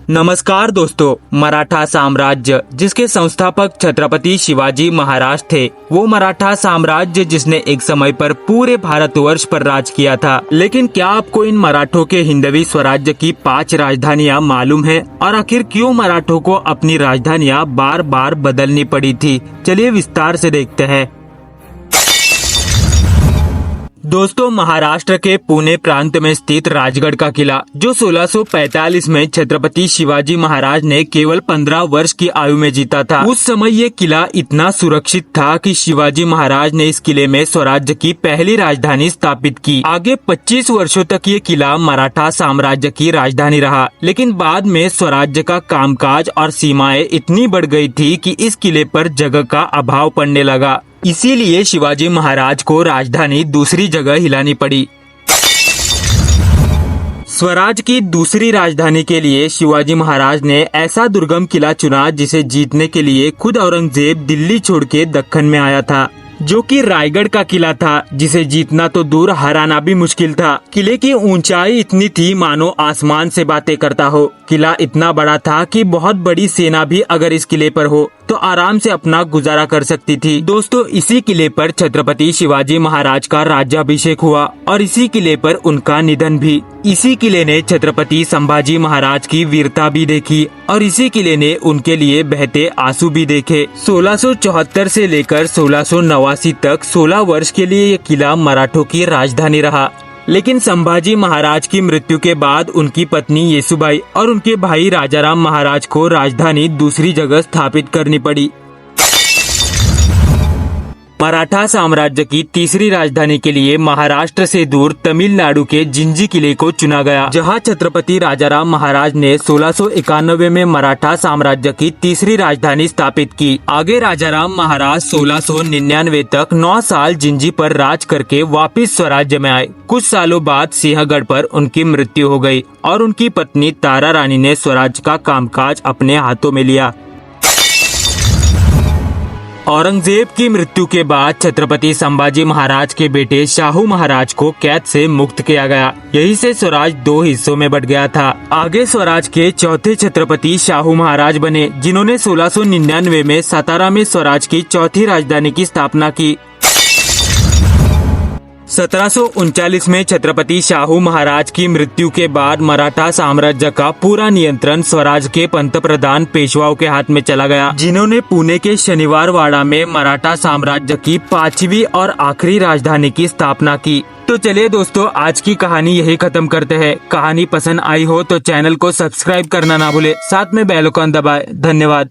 नमस्कार दोस्तों, मराठा साम्राज्य जिसके संस्थापक छत्रपति शिवाजी महाराज थे, वो मराठा साम्राज्य जिसने एक समय पर पूरे भारतवर्ष पर राज किया था। लेकिन क्या आपको इन मराठों के हिंदवी स्वराज्य की 5 राजधानियां मालूम है और आखिर क्यों मराठों को अपनी राजधानियां बार बार बदलनी पड़ी थी? चलिए विस्तार से देखते हैं। दोस्तों, महाराष्ट्र के पुणे प्रांत में स्थित राजगढ़ का किला, जो 1645 में छत्रपति शिवाजी महाराज ने केवल 15 वर्ष की आयु में जीता था। उस समय ये किला इतना सुरक्षित था कि शिवाजी महाराज ने इस किले में स्वराज्य की पहली राजधानी स्थापित की। आगे 25 वर्षों तक ये किला मराठा साम्राज्य की राजधानी रहा, लेकिन बाद में स्वराज्य का कामकाज और सीमाएं इतनी बढ़ गई थी कि इस किले पर जगह का अभाव पड़ने लगा। इसीलिए शिवाजी महाराज को राजधानी दूसरी जगह हिलानी पड़ी। स्वराज की दूसरी राजधानी के लिए शिवाजी महाराज ने ऐसा दुर्गम किला चुना जिसे जीतने के लिए खुद औरंगजेब दिल्ली छोड़ के दक्कन में आया था, जो कि रायगढ़ का किला था, जिसे जीतना तो दूर हराना भी मुश्किल था। किले की ऊंचाई इतनी थी मानो आसमान से बातें करता हो। किला इतना बड़ा था कि बहुत बड़ी सेना भी अगर इस किले पर हो तो आराम से अपना गुजारा कर सकती थी। दोस्तों, इसी किले पर छत्रपति शिवाजी महाराज का राज्याभिषेक हुआ और इसी किले पर उनका निधन भी। इसी किले ने छत्रपति संभाजी महाराज की वीरता भी देखी और इसी किले ने उनके लिए बहते आंसू भी देखे। 1674 से लेकर 1689 तक 16 वर्ष के लिए ये किला मराठों की राजधानी रहा। लेकिन संभाजी महाराज की मृत्यु के बाद उनकी पत्नी येसुबाई और उनके भाई राजाराम महाराज को राजधानी दूसरी जगह स्थापित करनी पड़ी। मराठा साम्राज्य की तीसरी राजधानी के लिए महाराष्ट्र से दूर तमिलनाडु के जिंजी किले को चुना गया, जहां छत्रपति राजाराम महाराज ने 1691 में मराठा साम्राज्य की तीसरी राजधानी स्थापित की। आगे राजाराम महाराज 1699 तक 9 साल जिंजी पर राज करके वापस स्वराज्य में आए। कुछ सालों बाद सिंहगढ़ पर उनकी मृत्यु हो गई और उनकी पत्नी तारा रानी ने स्वराज का कामकाज अपने हाथों में लिया। औरंगजेब की मृत्यु के बाद छत्रपति संभाजी महाराज के बेटे शाहू महाराज को कैद से मुक्त किया गया। यही से स्वराज 2 हिस्सों में बट गया था। आगे स्वराज के चौथे छत्रपति शाहू महाराज बने, जिन्होंने 1699 में सातारा में स्वराज की चौथी राजधानी की स्थापना की। 1739 में छत्रपति शाहू महाराज की मृत्यु के बाद मराठा साम्राज्य का पूरा नियंत्रण स्वराज के पंतप्रधान पेशवाओं के हाथ में चला गया, जिन्होंने पुणे के शनिवार वाड़ा में मराठा साम्राज्य की 5वीं और आखिरी राजधानी की स्थापना की। तो चलिए दोस्तों, आज की कहानी यही खत्म करते हैं। कहानी पसंद आई हो तो चैनल को सब्सक्राइब करना ना भूले, साथ में बेल आइकन दबाएं। धन्यवाद।